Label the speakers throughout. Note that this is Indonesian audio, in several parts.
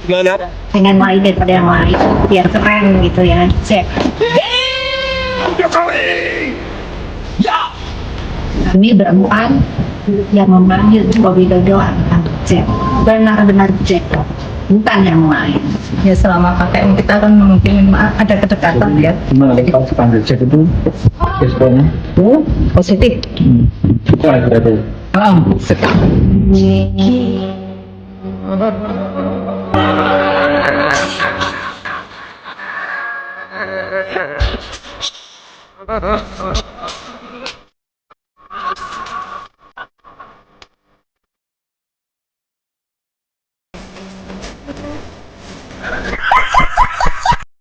Speaker 1: Gimana?
Speaker 2: Pengen main daripada yang lain biar keren gitu ya, cek. Kami berempat yang memanggil Bobby Dodo cek, benar-benar cek, bukan yang lain. Ya selama pakai kita kan mungkin ada kedekatan ya.
Speaker 3: Gimana kalau panggil cek itu responnya?
Speaker 2: Positif.
Speaker 3: Ada tuh.
Speaker 2: Sekali.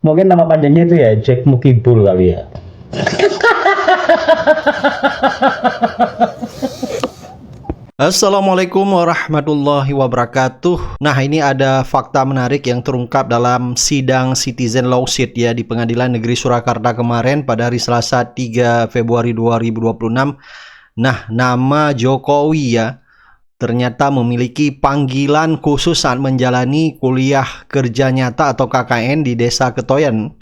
Speaker 3: Mungkin nama panjangnya itu ya Jack Mukibul kali ya.
Speaker 4: Assalamualaikum warahmatullahi wabarakatuh. Nah, ini ada fakta menarik yang terungkap dalam sidang citizen lawsuit ya di Pengadilan Negeri Surakarta kemarin pada hari Selasa 3 Februari 2026. Nah, nama Jokowi ya ternyata memiliki panggilan khusus saat menjalani kuliah kerja nyata atau KKN di Desa Ketoyan.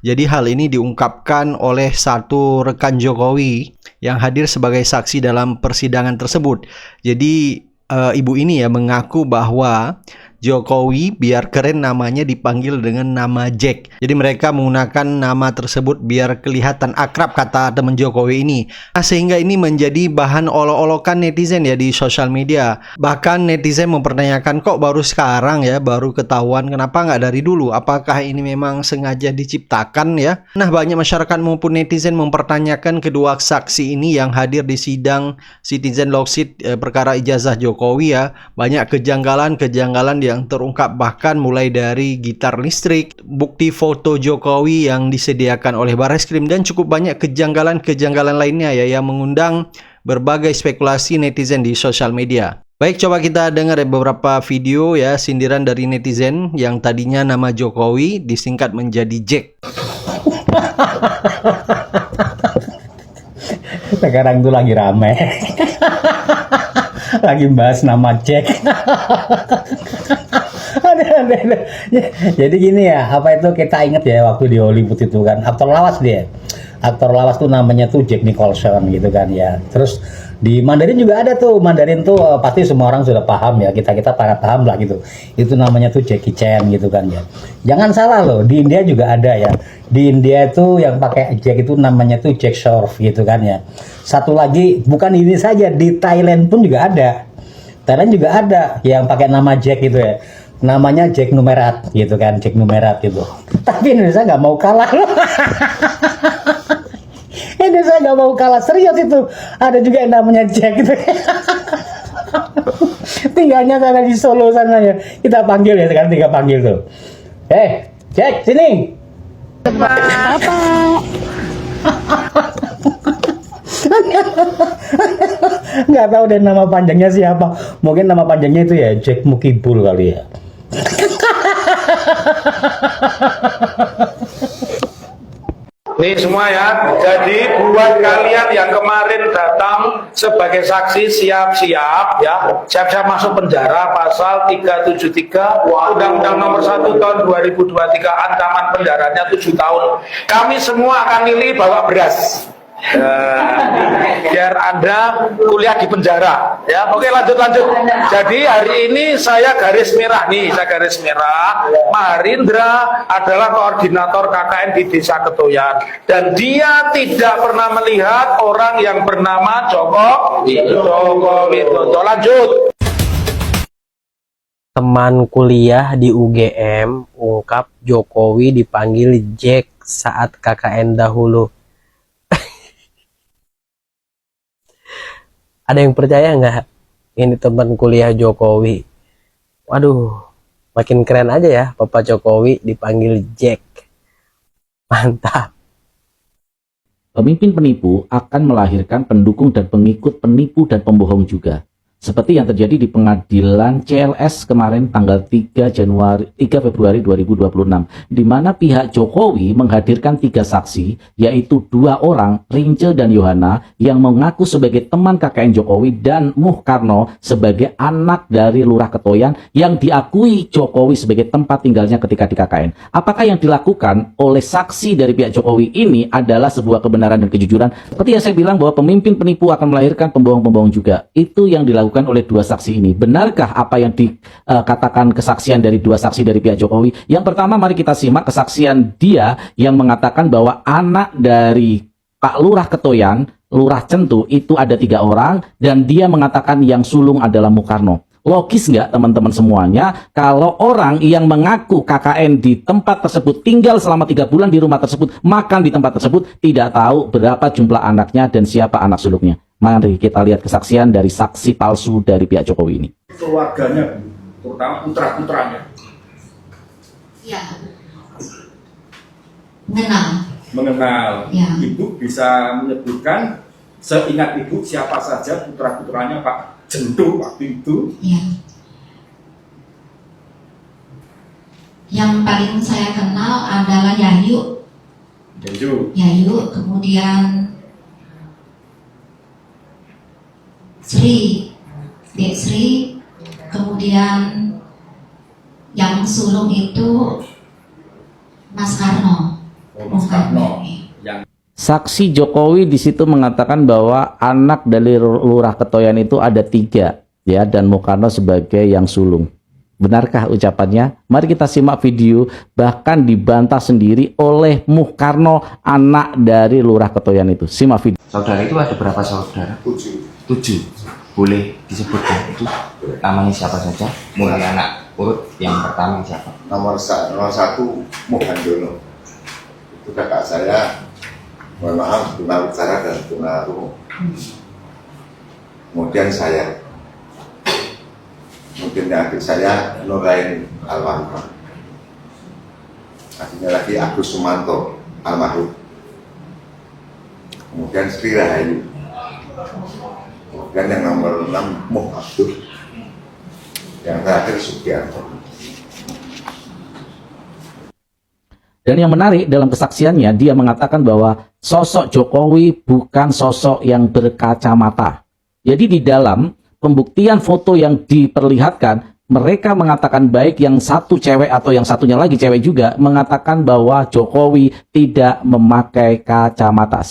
Speaker 4: Jadi hal ini diungkapkan oleh satu rekan Jokowi yang hadir sebagai saksi dalam persidangan tersebut. Jadi ibu ini ya mengaku bahwa Jokowi biar keren namanya dipanggil dengan nama Jack. Jadi mereka menggunakan nama tersebut biar kelihatan akrab, kata teman Jokowi ini. Nah, sehingga ini menjadi bahan olok-olokan netizen ya di sosial media. Bahkan netizen mempertanyakan kok baru sekarang ya, baru ketahuan, kenapa nggak dari dulu? Apakah ini memang sengaja diciptakan ya? Nah, banyak masyarakat maupun netizen mempertanyakan kedua saksi ini yang hadir di sidang citizen lawsuit perkara ijazah Jokowi ya. Banyak kejanggalan-kejanggalan yang terungkap, bahkan mulai dari gitar listrik, bukti foto Jokowi yang disediakan oleh Barreskrim, dan cukup banyak kejanggalan-kejanggalan lainnya ya yang mengundang berbagai spekulasi netizen di sosial media. Baik, coba kita dengar beberapa video ya sindiran dari netizen yang tadinya nama Jokowi disingkat menjadi Jack.
Speaker 3: Sekarang itu lagi rame. Lagi bahas nama Jack. Jadi gini ya, apa itu kita ingat ya waktu di Hollywood itu kan aktor lawas dia. Aktor lawas tuh namanya tuh Jack Nicholson gitu kan ya. Terus di Mandarin juga ada tuh. Mandarin tuh pasti semua orang sudah paham ya. Kita paham lah gitu. Itu namanya tuh Jackie Chan gitu kan ya. Jangan salah loh, di India juga ada ya. Di India itu yang pakai Jack itu namanya tuh Jack Shroff gitu kan ya. Satu lagi, bukan ini saja, di Thailand pun juga ada. Thailand juga ada yang pakai nama Jack gitu ya. Namanya Jack Numerat gitu kan, Jack Numerat gitu. Tapi Indonesia nggak mau kalah loh. Indonesia nggak mau kalah, serius itu. Ada juga yang namanya Jack gitu. Tinggalnya sana di Solo sana ya. Kita panggil ya, sekarang tinggal panggil tuh. Jack, sini.
Speaker 2: Apa?
Speaker 3: Nggak tahu deh nama panjangnya siapa. Mungkin nama panjangnya itu ya Jack Mukibul kali ya.
Speaker 5: Nih semua ya, jadi buat kalian yang kemarin datang sebagai saksi siap-siap ya, siap-siap masuk penjara pasal 373 Undang-Undang nomor 1 tahun 2023, ancaman penjaranya 7 tahun. Kami semua akan milih bawa beras. Biar Anda kuliah di penjara ya. Oke, lanjut. Jadi hari ini saya garis merah nih, Maharindra adalah koordinator KKN di Desa Ketoyan dan dia tidak pernah melihat orang yang bernama Joko Widodo. Lanjut.
Speaker 1: Teman kuliah di UGM ungkap Jokowi dipanggil Jack saat KKN dahulu. Ada yang percaya nggak ini teman kuliah Jokowi? Waduh, makin keren aja ya Bapak Jokowi dipanggil Jack. Mantap.
Speaker 6: Pemimpin penipu akan melahirkan pendukung dan pengikut penipu dan pembohong juga. seperti yang terjadi di pengadilan CLS kemarin tanggal 3 Februari 2026, di mana pihak Jokowi menghadirkan 3 saksi, yaitu 2 orang, Rince dan Yohana, yang mengaku sebagai teman KKN Jokowi, dan Muh Karno sebagai anak dari Lurah Ketoyan yang diakui Jokowi sebagai tempat tinggalnya ketika di KKN. Apakah yang dilakukan oleh saksi dari pihak Jokowi ini adalah sebuah kebenaran dan kejujuran? Seperti yang saya bilang bahwa pemimpin penipu akan melahirkan pembohong-pembohong juga. Itu yang dilakukan oleh 2 saksi ini. Benarkah apa yang dikatakan kesaksian dari 2 saksi dari pihak Jokowi? Yang pertama, mari kita simak kesaksian dia yang mengatakan bahwa anak dari Pak Lurah Ketoyan, Lurah Centu, itu ada 3 orang, dan dia mengatakan yang sulung adalah Muh Karno. Logis nggak teman-teman semuanya kalau orang yang mengaku KKN di tempat tersebut, tinggal selama 3 bulan di rumah tersebut, makan di tempat tersebut, tidak tahu berapa jumlah anaknya dan siapa anak sulungnya? Mari kita lihat kesaksian dari saksi palsu dari pihak Jokowi ini.
Speaker 5: Keluarganya, terutama putra-putranya,
Speaker 7: Ya, mengenal.
Speaker 5: mengenal.
Speaker 7: Ya.
Speaker 5: Ibu bisa menyebutkan seingat ibu siapa saja putra-putranya Pak Centu waktu itu?
Speaker 7: Ya. Yang paling saya kenal adalah Yayu, kemudian Sri, Dek Sri, kemudian yang sulung itu Mas Karno.
Speaker 5: Mas Karno.
Speaker 6: Saksi Jokowi di situ mengatakan bahwa anak dari Lurah Ketoyan itu ada 3, ya, dan Muh Karno sebagai yang sulung. Benarkah ucapannya? Mari kita simak video, bahkan dibantah sendiri oleh Muh Karno, anak dari Lurah Ketoyan itu. Simak video.
Speaker 8: Saudara itu ada berapa saudara? 7. Boleh disebutkan itu namanya siapa saja? Mulai anak urut yang pertama siapa?
Speaker 9: Nomor 1 Mohandono, itu kakak saya. Mohon maaf, Tunarung Sarah dan Tunarung. Kemudian saya, kemudian adik saya Nuraini almarhum. Adiknya lagi Agus Sumanto almarhum. Kemudian Sri Rahayu. Kemudian yang nomor 6 Muh Abdul. Yang terakhir Sugiarto.
Speaker 6: Dan yang menarik dalam kesaksiannya, dia mengatakan bahwa sosok Jokowi bukan sosok yang berkacamata. Jadi di dalam pembuktian foto yang diperlihatkan, mereka mengatakan baik yang satu cewek atau yang satunya lagi cewek juga, mengatakan bahwa Jokowi tidak memakai kacamata.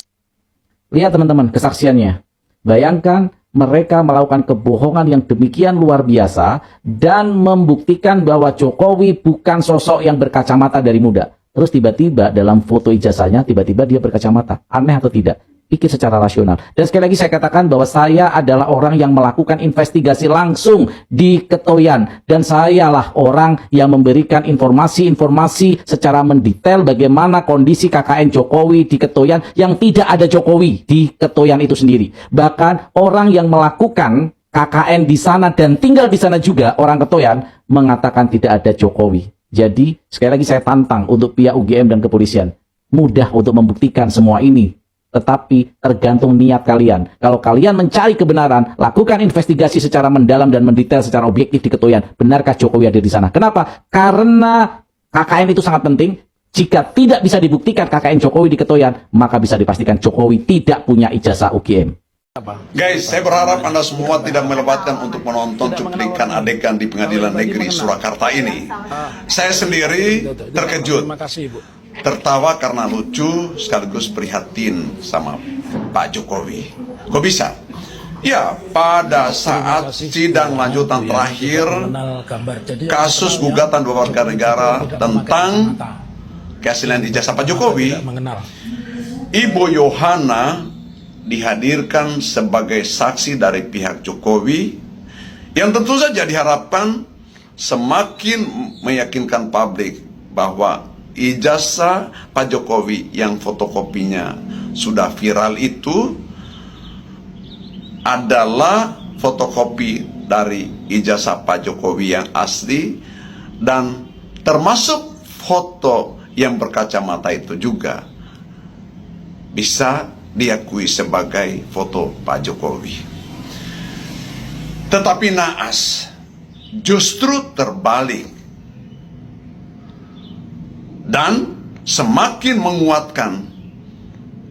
Speaker 6: Lihat teman-teman kesaksiannya. Bayangkan mereka melakukan kebohongan yang demikian luar biasa dan membuktikan bahwa Jokowi bukan sosok yang berkacamata dari muda. Terus tiba-tiba dalam foto ijazahnya, tiba-tiba dia berkacamata. Aneh atau tidak? Pikir secara rasional. Dan sekali lagi saya katakan bahwa saya adalah orang yang melakukan investigasi langsung di Ketoyan. Dan sayalah orang yang memberikan informasi-informasi secara mendetail bagaimana kondisi KKN Jokowi di Ketoyan yang tidak ada Jokowi di Ketoyan itu sendiri. Bahkan orang yang melakukan KKN di sana dan tinggal di sana juga, orang Ketoyan, mengatakan tidak ada Jokowi. Jadi, sekali lagi saya tantang untuk pihak UGM dan kepolisian. Mudah untuk membuktikan semua ini. Tetapi tergantung niat kalian. Kalau kalian mencari kebenaran, lakukan investigasi secara mendalam dan mendetail secara objektif di Ketoyan. Benarkah Jokowi ada di sana? Kenapa? Karena KKN itu sangat penting. Jika tidak bisa dibuktikan KKN Jokowi di Ketoyan, maka bisa dipastikan Jokowi tidak punya ijazah UGM.
Speaker 10: Guys, saya berharap Anda semua tidak melewatkan untuk menonton cuplikan adegan di Pengadilan Negeri Surakarta ini. Saya sendiri terkejut, tertawa karena lucu sekaligus prihatin sama Pak Jokowi. Kok bisa? Ya, pada saat sidang lanjutan terakhir kasus gugatan 2 warga negara tentang keaslian ijazah Pak Jokowi, Ibu Yohana dihadirkan sebagai saksi dari pihak Jokowi yang tentu saja diharapkan semakin meyakinkan publik bahwa ijazah Pak Jokowi yang fotokopinya sudah viral itu adalah fotokopi dari ijazah Pak Jokowi yang asli, dan termasuk foto yang berkacamata itu juga bisa diakui sebagai foto Pak Jokowi. Tetapi naas, justru terbalik. Dan semakin menguatkan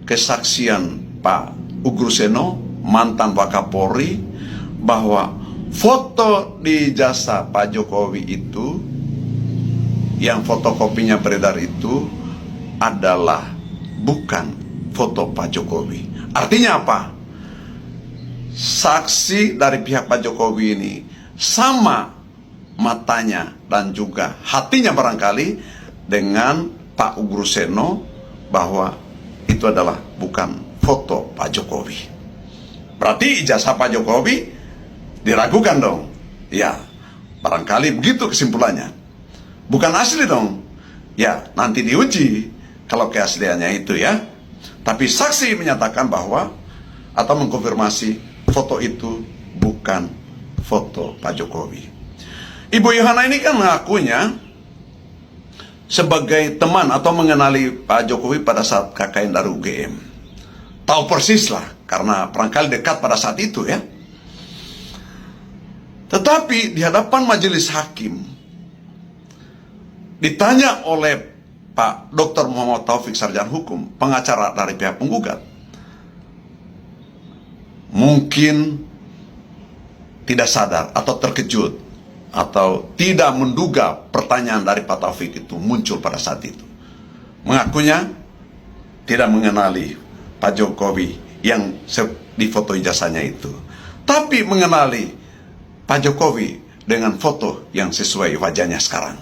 Speaker 10: kesaksian Pak Ugruseno, mantan Wakapolri, bahwa foto di jasa Pak Jokowi itu, yang fotokopinya beredar itu adalah bukan foto Pak Jokowi. Artinya apa? Saksi dari pihak Pak Jokowi ini sama matanya dan juga hatinya barangkali dengan Pak Ugruseno, bahwa itu adalah bukan foto Pak Jokowi. Berarti ijazah Pak Jokowi diragukan dong. Ya, barangkali begitu kesimpulannya. Bukan asli dong. Ya, nanti diuji kalau keasliannya itu ya. Tapi saksi menyatakan bahwa atau mengkonfirmasi foto itu bukan foto Pak Jokowi. Ibu Yohana ini kan mengakunya sebagai teman atau mengenali Pak Jokowi pada saat KKN dari UGM. Tahu persis lah, karena barangkali dekat pada saat itu ya. Tetapi di hadapan majelis hakim, ditanya oleh Pak Dr. Muhammad Taufik Sarjana Hukum, pengacara dari pihak penggugat, mungkin tidak sadar atau terkejut atau tidak menduga pertanyaan dari Pak Taufik itu muncul pada saat itu. Mengakunya tidak mengenali Pak Jokowi yang di foto ijazahnya itu, tapi mengenali Pak Jokowi dengan foto yang sesuai wajahnya sekarang.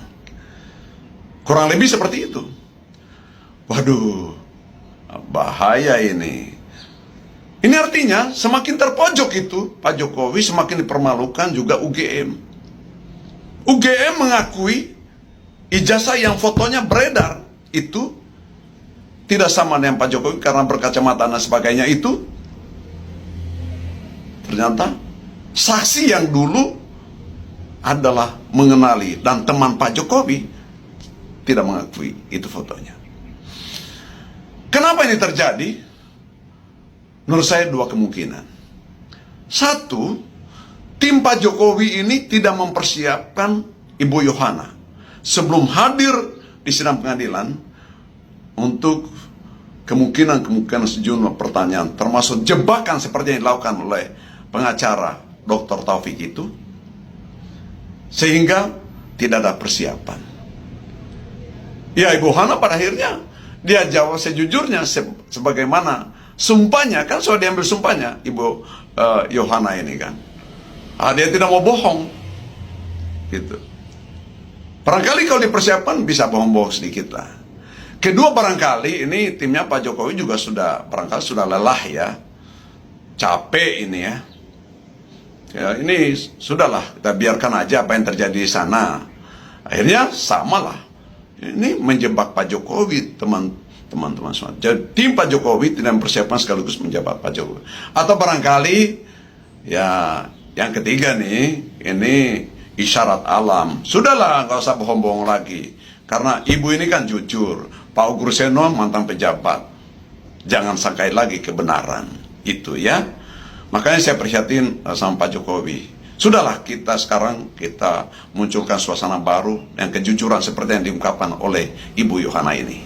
Speaker 10: Kurang lebih seperti itu. Waduh, bahaya ini. Ini artinya semakin terpojok itu Pak Jokowi, semakin dipermalukan juga UGM. UGM mengakui ijazah yang fotonya beredar itu tidak sama dengan Pak Jokowi karena berkacamata dan sebagainya itu. Ternyata saksi yang dulu adalah mengenali dan teman Pak Jokowi tidak mengakui itu fotonya. Kenapa ini terjadi? Menurut saya dua kemungkinan. Satu, tim Pak Jokowi ini tidak mempersiapkan Ibu Yohana sebelum hadir di sidang pengadilan untuk kemungkinan sejumlah pertanyaan, termasuk jebakan seperti yang dilakukan oleh pengacara Dr. Taufik itu, sehingga tidak ada persiapan. Ya, Ibu Yohana pada akhirnya dia jawab sejujurnya sebagaimana sumpahnya, kan sudah diambil sumpahnya Ibu Yohana ini kan. Dia tidak mau bohong gitu. Barangkali kalau dipersiapkan bisa bohong-bohong sedikit lah. Kedua, barangkali ini timnya Pak Jokowi juga barangkali sudah lelah ya, capek ini ya. Ya ini sudahlah, kita biarkan aja apa yang terjadi di sana. Akhirnya samalah, ini menjebak Pak Jokowi, teman-teman semua. Jadi tim Pak Jokowi tidak mempersiapkan sekaligus menjebak Pak Jokowi. Atau barangkali ya yang ketiga nih, ini isyarat alam. Sudahlah, nggak usah bohong-bohong lagi. Karena ibu ini kan jujur. Pak Ugruseno mantan pejabat. Jangan sangkai lagi kebenaran. Itu ya. Makanya saya prihatin sama Pak Jokowi. Sudahlah, kita sekarang kita munculkan suasana baru yang kejujuran seperti yang diungkapkan oleh Ibu Yohana ini.